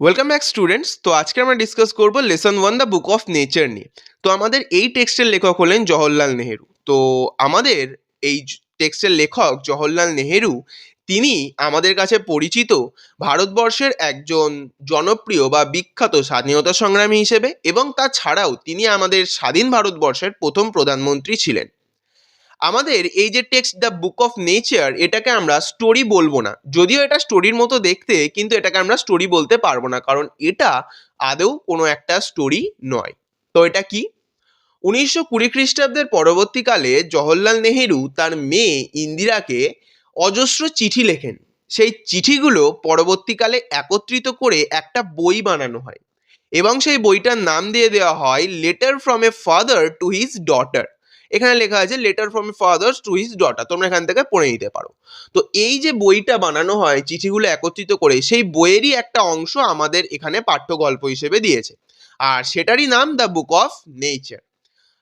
Welcome back students. তো আজকে আমরা ডিসকাস করব lesson 1 the book of nature নিয়ে। তো আমাদের এই টেক্সটের লেখক হলেন জওহরলাল নেহেরু। তো আমাদের এই টেক্সটের লেখক জওহরলাল নেহেরু তিনি আমাদের কাছে পরিচিত ভারতবর্ষের একজন জনপ্রিয় বা বিখ্যাত স্বাধীনতা সংগ্রামী হিসেবে, এবং তাছাড়াও তিনি আমাদের স্বাধীন ভারতবর্ষের প্রথম প্রধানমন্ত্রী ছিলেন। আমাদের এই যে text the book of nature, এটাকে আমরা স্টোরি বলবো না, যদিও এটা স্টোরির মতো দেখতে, কিন্তু এটাকে আমরা স্টোরি বলতে পারবো না, কারণ এটা আদৌ কোনো একটা স্টোরি নয়। তো এটা কি? 1920 খ্রিস্টাব্দের পরবর্তীকালে জওহরলাল নেহেরু তার মেয়ে ইন্দিরাকে অজস্র চিঠি লেখেন। সেই চিঠিগুলো পরবর্তীকালে একত্রিত করে একটা বই বানানো হয়, এবং সেই বইটার নাম দিয়ে দেওয়া হয় letter from a father to his daughter. এখানে লেখা আছে letter from a father to his daughter, তোমরা এখান থেকে পড়ে নিতে পারো। তো এই যে বইটা বানানো হয় চিঠিগুলো একত্রিত করে, সেই বইয়েরই একটা অংশ আমাদের এখানে পাঠ্য গল্প হিসেবে দিয়েছে, আর সেটারই নাম দ্য বুক অফ নেচার।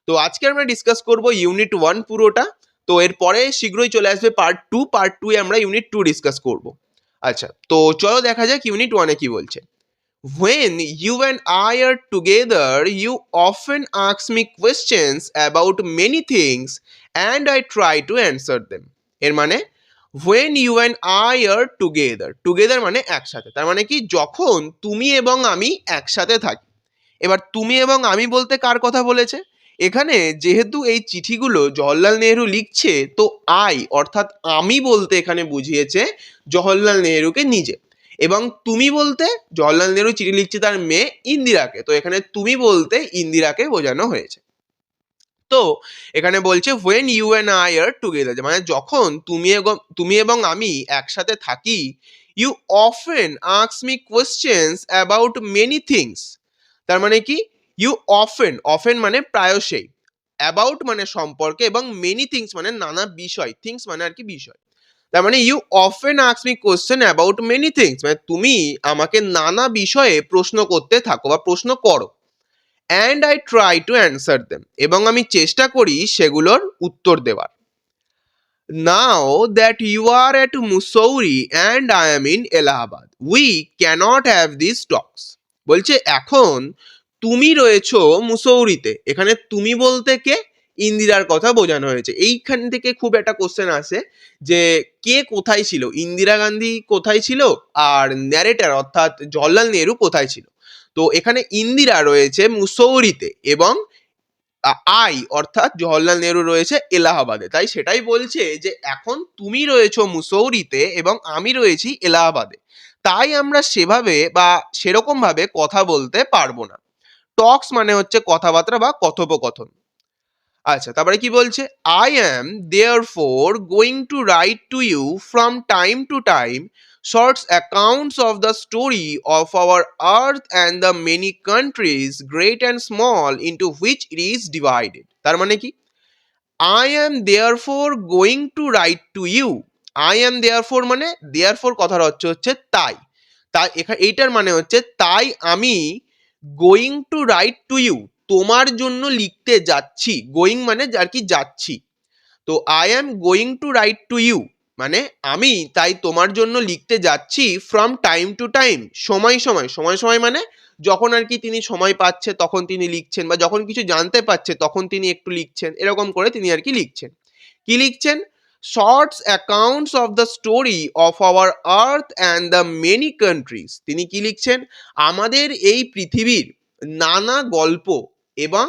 তো আজকে আমরা ডিসকাস করব ইউনিট 1 পুরোটা। তো এরপরে শীঘ্রই চলে আসবে পার্ট 2। পার্ট 2 এ আমরা ইউনিট 2 ডিসকাস করব। আচ্ছা, তো চলো দেখা যাক ইউনিট 1 এ কি বলছে। When you and I are together, you often ask me questions about many things and I try to answer them. এর মানে when you and I are together, together মানে একসাথে, তার মানে কি যখন তুমি এবং আমি একসাথে থাকি। এবার তুমি এবং আমি বলতে কার কথা বলেছে? এখানে যেহেতু এই চিঠিগুলো জওহরলাল নেহেরু লিখছে, তো আই অর্থাৎ আমি বলতে এখানে বুঝিয়েছে জওহরলাল নেহেরুকে নিজে, এবং তুমি বলতে জওহরলাল নেহেরু চিঠি লিখছে তার মেয়ে ইন্দিরাকে, তো এখানে তুমি বলতে ইন্দিরাকে বোঝানো হয়েছে। তো এখানে বলছে when you and I are together, মানে যখন তুমি এবং আমি একসাথে থাকি, you often ask me questions about many things। তার মানে কি? ইউ অফেন, অফেন মানে প্রায়শই, অ্যাবাউট মানে সম্পর্কে, এবং মেনি থিংস মানে নানা বিষয়, থিংস মানে আর কি বিষয়। তার মানে you often ask me question about many things, মানে তুমি আমাকে নানা বিষয়ে প্রশ্ন করতে থাকো বা প্রশ্ন করো। And I try to answer them, এবং আমি চেষ্টা করি সেগুলোর উত্তর দেওয়ার। Now that you are at Mussoorie and I am in Allahabad, we can't have this talks. বলছে এখন তুমি রয়েছো মুসৌরিতে, এখানে তুমি বলতে কে? ইন্দিরার কথা বোঝানো হয়েছে। এইখান থেকে খুব একটা কোশ্চেন আসে যে কে কোথায় ছিল, ইন্দিরা গান্ধী কোথায় ছিল, আর ন্যারেটার অর্থাৎ জওহরলাল নেহেরু কোথায় ছিল। তো এখানে ইন্দিরা রয়েছে মুসৌরিতে, এবং আই অর্থাৎ জওহরলাল নেহেরু রয়েছে এলাহাবাদে। তাই সেটাই বলছে যে এখন তুমি রয়েছো মুসৌরিতে এবং আমি রয়েছি এলাহাবাদে, তাই আমরা সেভাবে বা সেরকম ভাবে কথা বলতে পারবো না। টক্স মানে হচ্ছে কথাবার্তা বা কথোপকথন। আচ্ছা, তারপরে কি বলছে? I am therefore going to write to you from time to time shorts accounts of the story of our earth and the many countries great and small into which it is divided. তার মানে কি? I am therefore going to write to you. I am therefore মানে therefore কথার অর্থ হচ্ছে তাই। তাই এখানে এইটার মানে হচ্ছে তাই আমি going to write to you, তোমার জন্য লিখতে যাচ্ছি। গোয়িং মানে আর কি যাচ্ছি। তো I am going to write to you মানে আমি তাই তোমার জন্য লিখতে যাচ্ছি ফ্রম টাইম টু টাইম, সময় সময়। সময় সময় মানে যখন আর কি তিনি সময় পাচ্ছে তখন তিনি লিখছেন, বা যখন কিছু জানতে পারছে তখন তিনি একটু লিখছেন, এরকম করে তিনি আর কি লিখছেন। কি লিখছেন? Shorts accounts of the story of our earth and the many countries. তিনি কি লিখছেন? আমাদের এই পৃথিবীর নানা গল্প এবং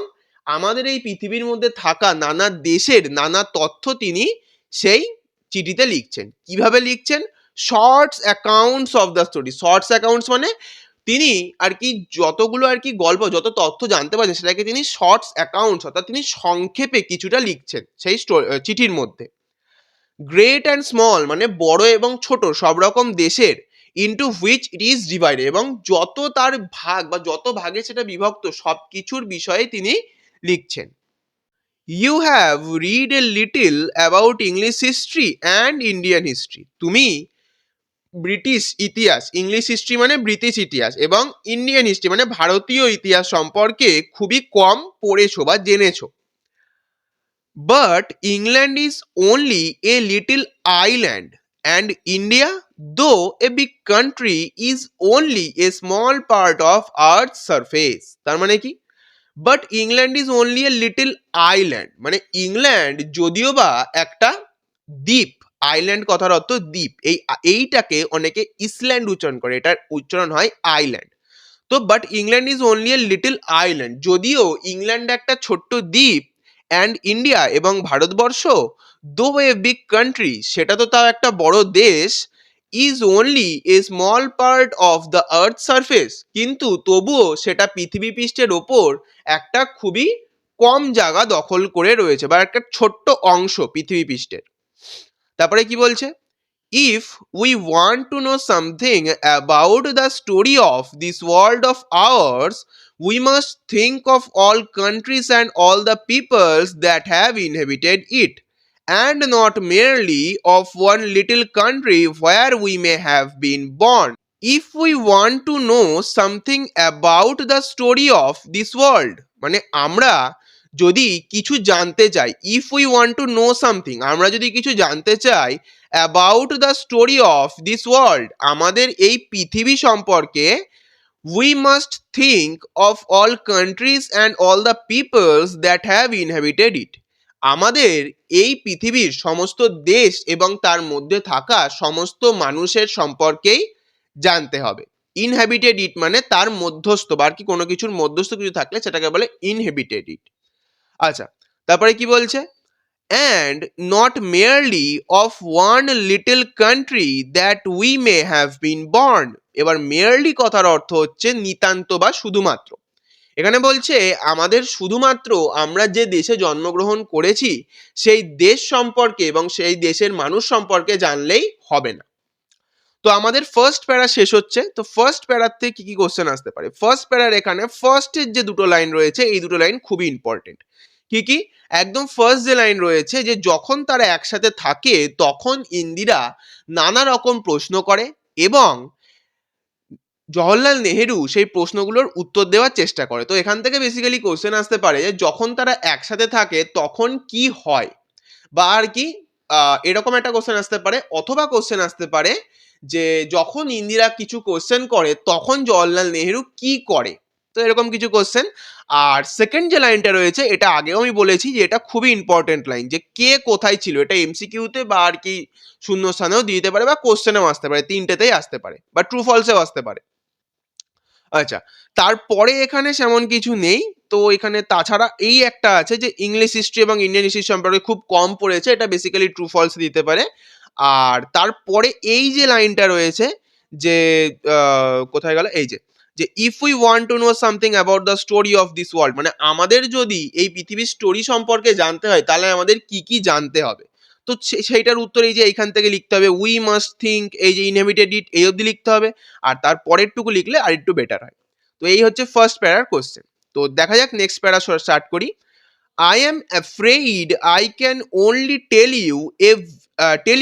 আমাদের এই পৃথিবীর মধ্যে থাকা নানা দেশের নানা তথ্য তিনি সেই চিঠিতে লিখছেন। কিভাবে লিখছেন? Shorts accounts of the story. Shorts accounts মানে তিনি আর কি যতগুলো আর কি গল্প, যত তথ্য জানতে পারছেন সেটাকে তিনি শর্টস অ্যাকাউন্টস অর্থাৎ তিনি সংক্ষেপে কিছুটা লিখছেন সেই চিঠির মধ্যে। গ্রেট অ্যান্ড স্মল মানে বড় এবং ছোট সব রকম দেশের, into which it is divided, এবং যত তার ভাগ বা যত ভাগে সেটা বিভক্ত সব কিছুর বিষয়ে তিনি লিখছেন। You have read a little about English history and Indian history. তুমি ব্রিটিশ ইতিহাস, ইংলিশ হিস্ট্রি মানে ব্রিটিশ ইতিহাস, এবং ইন্ডিয়ান হিস্ট্রি মানে ভারতীয় ইতিহাস সম্পর্কে খুবই কম পড়েছো বা জেনেছো। But England is only a little island and India, though a big country, is only a small part of Earth's surface. তার মানে কি? But England is only a little island, মানে ইংল্যান্ড যদিও বা একটা দ্বীপ, আইল্যান্ড কথার অর্থ দ্বীপ, এইটাকে অনেকে ইসল্যান্ড উচ্চারণ করে, এটার উচ্চারণ হয় আইল্যান্ড। তো but England is only a little island, যদিও ইংল্যান্ড একটা ছোট্ট দ্বীপ, অ্যান্ড ইন্ডিয়া এবং ভারতবর্ষ দো এ বিগ কান্ট্রি, সেটা তো তাও একটা বড় দেশ, is only a small part of the earth surface, কিন্তু তবুও সেটা পৃথিবী পৃষ্ঠের ওপর একটা খুবই কম জায়গা দখল করে রয়েছে, বা একটা ছোট্ট অংশ পৃথিবী পৃষ্ঠের। তারপরে কি বলছে, if we want to know something about the story of this world of ours, we must think of all countries and all the peoples that have inhabited it, and not merely of one little country where we may have been born. If we want to know something about the story of this world, মানে আমরা যদি কিছু জানতে চাই, if we want to know something, আমরা যদি কিছু জানতে চাই about the story of this world, আমাদের এই পৃথিবী সম্পর্কে, we must think of all countries and all the peoples that have inhabited it, আমাদের এই পৃথিবীর সমস্ত দেশ এবং তার মধ্যে থাকা সমস্ত মানুষের সম্পর্কেই জানতে হবে। ইনহ্যাবিটেড ইট মানে তার মধ্যস্থ, বা আর কি কোনো কিছুর মধ্যস্থ কিছু থাকলে সেটাকে বলে ইনহ্যাবিটেড ইট। আচ্ছা, তারপরে কি বলছে, and not merely of one little country that we may have been born. এবার merely কথার অর্থ হচ্ছে নিতান্ত বা শুধুমাত্র। এখানে বলছে আমাদের শুধুমাত্র আমরা যে দেশে জন্মগ্রহণ করেছি সেই দেশ সম্পর্কে এবং সেই দেশের মানুষ সম্পর্কে জানলেই হবে না। তো আমাদের ফার্স্ট প্যারা শেষ হচ্ছে। তো ফার্স্ট প্যারার থেকে কি কি কোশ্চেন আসতে পারে? ফার্স্ট প্যারার এখানে ফার্স্টের যে দুটো লাইন রয়েছে, এই দুটো লাইন খুবই ইম্পর্টেন্ট। কি কি? একদম ফার্স্ট যে লাইন রয়েছে, যে যখন তারা একসাথে থাকে তখন ইন্দিরা নানা রকম প্রশ্ন করে এবং জওহরলাল নেহেরু সেই প্রশ্নগুলোর উত্তর দেওয়ার চেষ্টা করে। তো এখান থেকে বেসিক্যালি কোশ্চেন আসতে পারে যে যখন তারা একসাথে থাকে তখন কি হয়, বা আর কি এরকম একটা কোশ্চেন আসতে পারে, অথবা কোশ্চেন আসতে পারে যে যখন ইন্দিরা কিছু কোশ্চেন করে তখন জওহরলাল নেহেরু কি করে। তো এরকম কিছু কোশ্চেন। আর সেকেন্ড যে লাইনটা রয়েছে, এটা আগেও আমি বলেছি যে এটা খুবই ইম্পর্টেন্ট লাইন, যে কে কোথায় ছিল, এটা এমসিকিউতে বা আর কি শূন্যস্থানেও দিতে পারে, বা কোশ্চেনেও আসতে পারে, তিনটেতেই আসতে পারে, বা ট্রু ফলসেও আসতে পারে। আচ্ছা, তারপরে এখানে সেমন কিছু নেই। তো এখানে তাছাড়া এই একটা আছে যে ইংলিশ হিস্ট্রি এবং ইন্ডিয়ান হিস্ট্রি সম্পর্কে খুব কম পড়েছে, এটা বেসিক্যালি ট্রু ফলস দিতে পারে। আর তারপরে এই যে লাইনটা রয়েছে, যে কোথায় গেল, এই যে if we want to know something about the story of this world, মানে আমাদের যদি এই পৃথিবীর স্টোরি সম্পর্কে জানতে হয় তাহলে আমাদের কি কি জানতে হবে। তো সেইটার উত্তর এই যে এইখান থেকে লিখতে হবে, উই মাস্ট থিঙ্ক, এই যে ইনহেবিটেড ইট, এই অবধি লিখতে হবে। আর তার পরেরটুকু লিখলে আর একটু বেটার হয়। তো এই হচ্ছে ফার্স্ট প্যারার কোশ্চেন। তো দেখা যাক নেক্সট প্যারা স্টার্ট করি। I am afraid I can only tell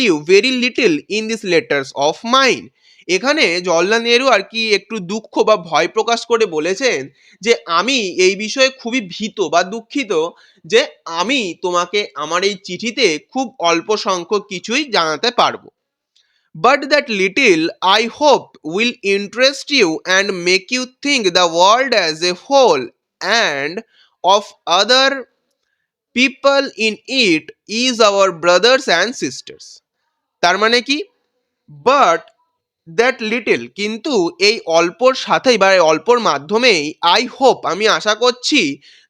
you very little in these letters of mine. এখানে জওহরলাল নেহেরু আর কি একটু দুঃখ বা ভয় প্রকাশ করে বলেছেন যে আমি এই বিষয়ে খুবই ভীত বা দুঃখিত, যে আমি তোমাকে আমার এই চিঠিতে খুব অল্প সংখ্যক কিছুই জানাতে পারবো। But that little, I hope, will interest you and make you think the world as a whole and of other people in it is our brothers and sisters. তার মানে কি? বাট দ্যাট লিটল, কিন্তু এই অল্পর সাথেই বা এই অল্পর মাধ্যমেই, I hope, আমি আশা করছি,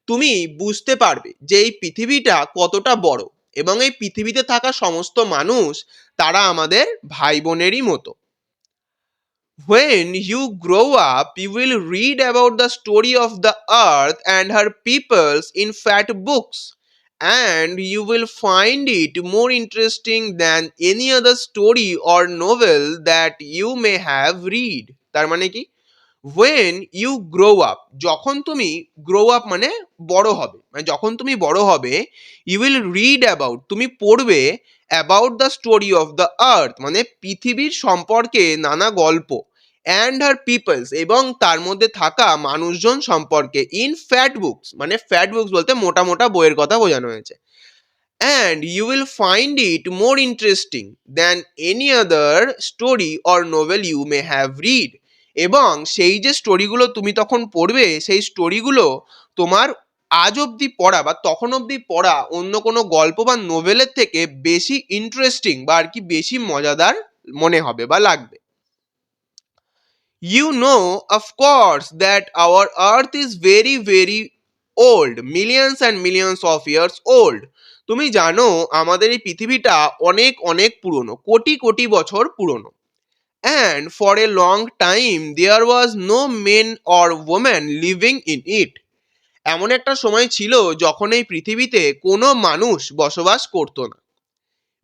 তুমি বুঝতে পারবে যে এই পৃথিবীটা কতটা বড় এবং এই পৃথিবীতে থাকা সমস্ত মানুষ তারা আমাদের ভাই বোনেরই মতো। When you grow up, you will read about the story of the earth and her peoples in fat books, and you will find it more interesting than any other story or novel that you may have read. তার মানে কি? when you grow up, যখন তুমি grow up মানে বড় হবে, মানে যখন তুমি বড় হবে, you will read about, তুমি পড়বে about the story of the earth, মানে পৃথিবীর সম্পর্কে নানা গল্প, and her peoples, এবং তার মধ্যে থাকা মানুষজন সম্পর্কে, in fat books, মানে fat books বলতে মোটা মোটা বইয়ের কথা বোঝানো হয়েছে, and you will find it more interesting than any other story or novel you may have read. এবং সেই যে স্টোরিগুলো তুমি তখন পড়বে সেই স্টোরিগুলো তোমার আজ অবধি পড়া বা তখন অবধি পড়া অন্য কোনো গল্প বা নোভেলের থেকে বেশি ইন্টারেস্টিং বা আর কি বেশি মজাদার মনে হবে বা লাগবে। You know, of course, that our earth is very, very old, millions and millions of years old. তুমি জানো আমাদের এই পৃথিবীটা অনেক অনেক পুরনো, কোটি কোটি বছর পুরনো। And for a long time there was no men or woman living in it. এমন একটা সময় ছিল যখন এই পৃথিবীতে কোনো মানুষ বসবাস করতো না।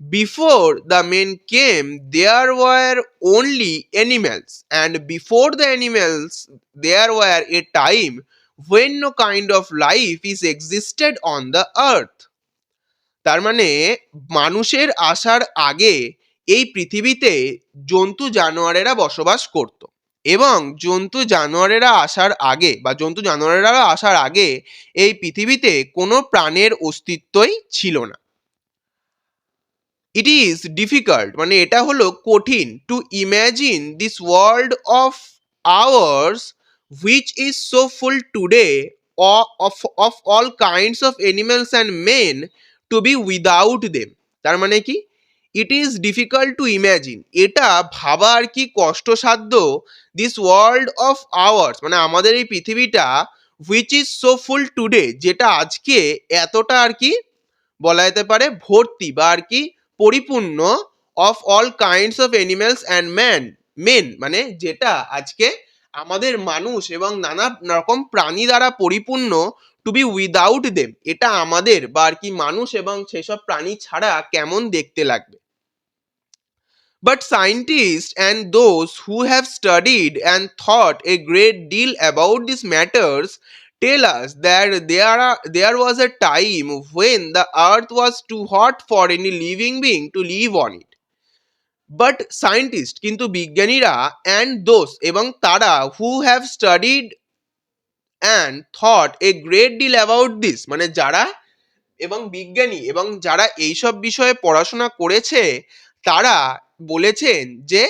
Before the men came, there were only animals, and before the animals, there were a time when no kind of life is existed on the earth. তার মানে মানুষের আসার আগে এই পৃথিবীতে জন্তু জানোয়ারেরা বসবাস করত এবং জন্তু জানোয়ারেরা আসার আগে বা জন্তু জানোয়ারেরা আসার আগে এই পৃথিবীতে কোনো প্রাণের অস্তিত্বই ছিল না। ইট ইজ ডিফিকাল্ট মানে এটা হলো কঠিন to imagine this world of ours which is so full today of all kinds of animals and men to be without them. তার মানে কি it is difficult to imagine এটা ভাবা আর কি কষ্টসাধ্য দিস ওয়ার্ল্ড অফ আওয়ার্স মানে আমাদের এই পৃথিবীটা which is so full today যেটা আজকে এতটা আর কি বলা যেতে পারে ভর্তি বা আর কি পরিপূর্ণ of all kinds of animals and men মানে যেটা আজকে আমাদের মানুষ এবং নানা রকম প্রাণী দ্বারা পরিপূর্ণ টু বি উইদাউট দেম এটা আমাদের বা আর কি মানুষ এবং সেসব প্রাণী ছাড়া কেমন দেখতে লাগবে। But scientists and those who have studied and thought a great deal about these matters tell us that there was a time when the earth was too hot for any living being to live on it. But scientists কিন্তু বিজ্ঞানীরা and those এবং তারা who have studied and thought a great deal about this মানে যারা এবং বিজ্ঞানী এবং যারা এইসব বিষয়ে পড়াশোনা করেছে তারা বলেছেন যে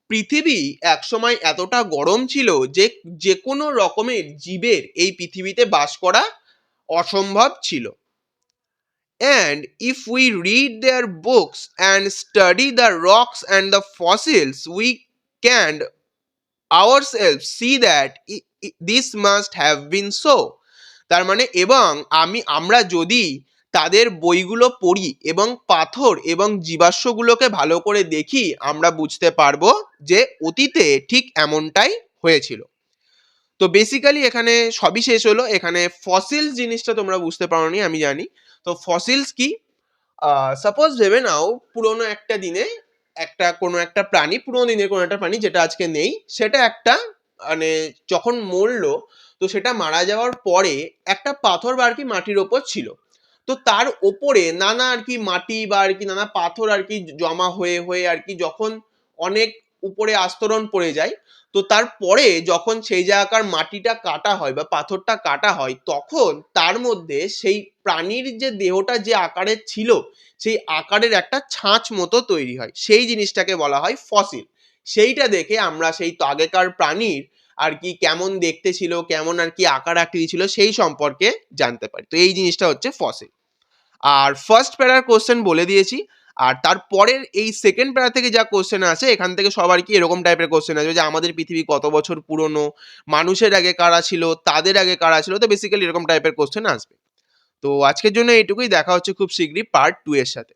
পৃথিবী একসময় এতটা গরম ছিল যে যে কোনো রকমের জীবের এই পৃথিবীতে বাস করা অসম্ভব ছিল। And if we read their books and study the rocks and the fossils, we can ourselves see that this must have been so. তার মানে এবং আমরা যদি তাদের বইগুলো পড়ি এবং পাথর এবং জীবাশ্মগুলোকে ভালো করে দেখি আমরা বুঝতে পারবো যে অতীতে ঠিক এমনটাই হয়েছিল। তো বেসিক্যালি এখানে সবই শেষ হলো। এখানে ফসিলস জিনিসটা তোমরা বুঝতে পারোনি আমি জানি। তো ফসিলস কি সাপোজ ভেবে নাও পুরোনো একটা দিনে কোনো একটা প্রাণী পুরোনো দিনের কোনো একটা প্রাণী যেটা আজকে নেই সেটা একটা মানে যখন মরলো তো সেটা মারা যাওয়ার পরে একটা পাথর বা আর কি মাটির ওপর ছিল। তো তার ওপরে নানা আর কি মাটি বা আর কি নানা পাথর আর কি জমা হয়ে হয়ে আর কি যখন অনেক উপরে আস্তরণ পড়ে যায় তো তারপরে যখন সেই জায়গাকার মাটিটা কাটা হয় বা পাথরটা কাটা হয় তখন তার মধ্যে সেই প্রাণীর যে দেহটা যে আকারের ছিল সেই আকারের একটা ছাঁচ মতো তৈরি হয় সেই জিনিসটাকে বলা হয় ফসিল। সেইটা দেখে আমরা সেই আগেকার প্রাণীর আর কি কেমন দেখতে ছিল কেমন আর কি আকার আকৃতি ছিল সেই সম্পর্কে জানতে পারি। তো এই জিনিসটা হচ্ছে ফসিল। আর ফার্স্ট প্যারার কোশ্চেন বলে দিয়েছি আর তারপরের এই সেকেন্ড প্যারা থেকে যা কোশ্চেন আছে এখান থেকে সবার কি এরকম টাইপের কোশ্চেন আসবে যে আমাদের পৃথিবী কত বছর পুরনো মানুষের আগে কারা ছিল তাদের আগে কারা ছিল তো বেসিক্যালি এরকম টাইপের কোশ্চেন আসবে। তো আজকের জন্য এইটুকুই দেখা হচ্ছে খুব শীঘ্রই পার্ট 2 এর সাথে।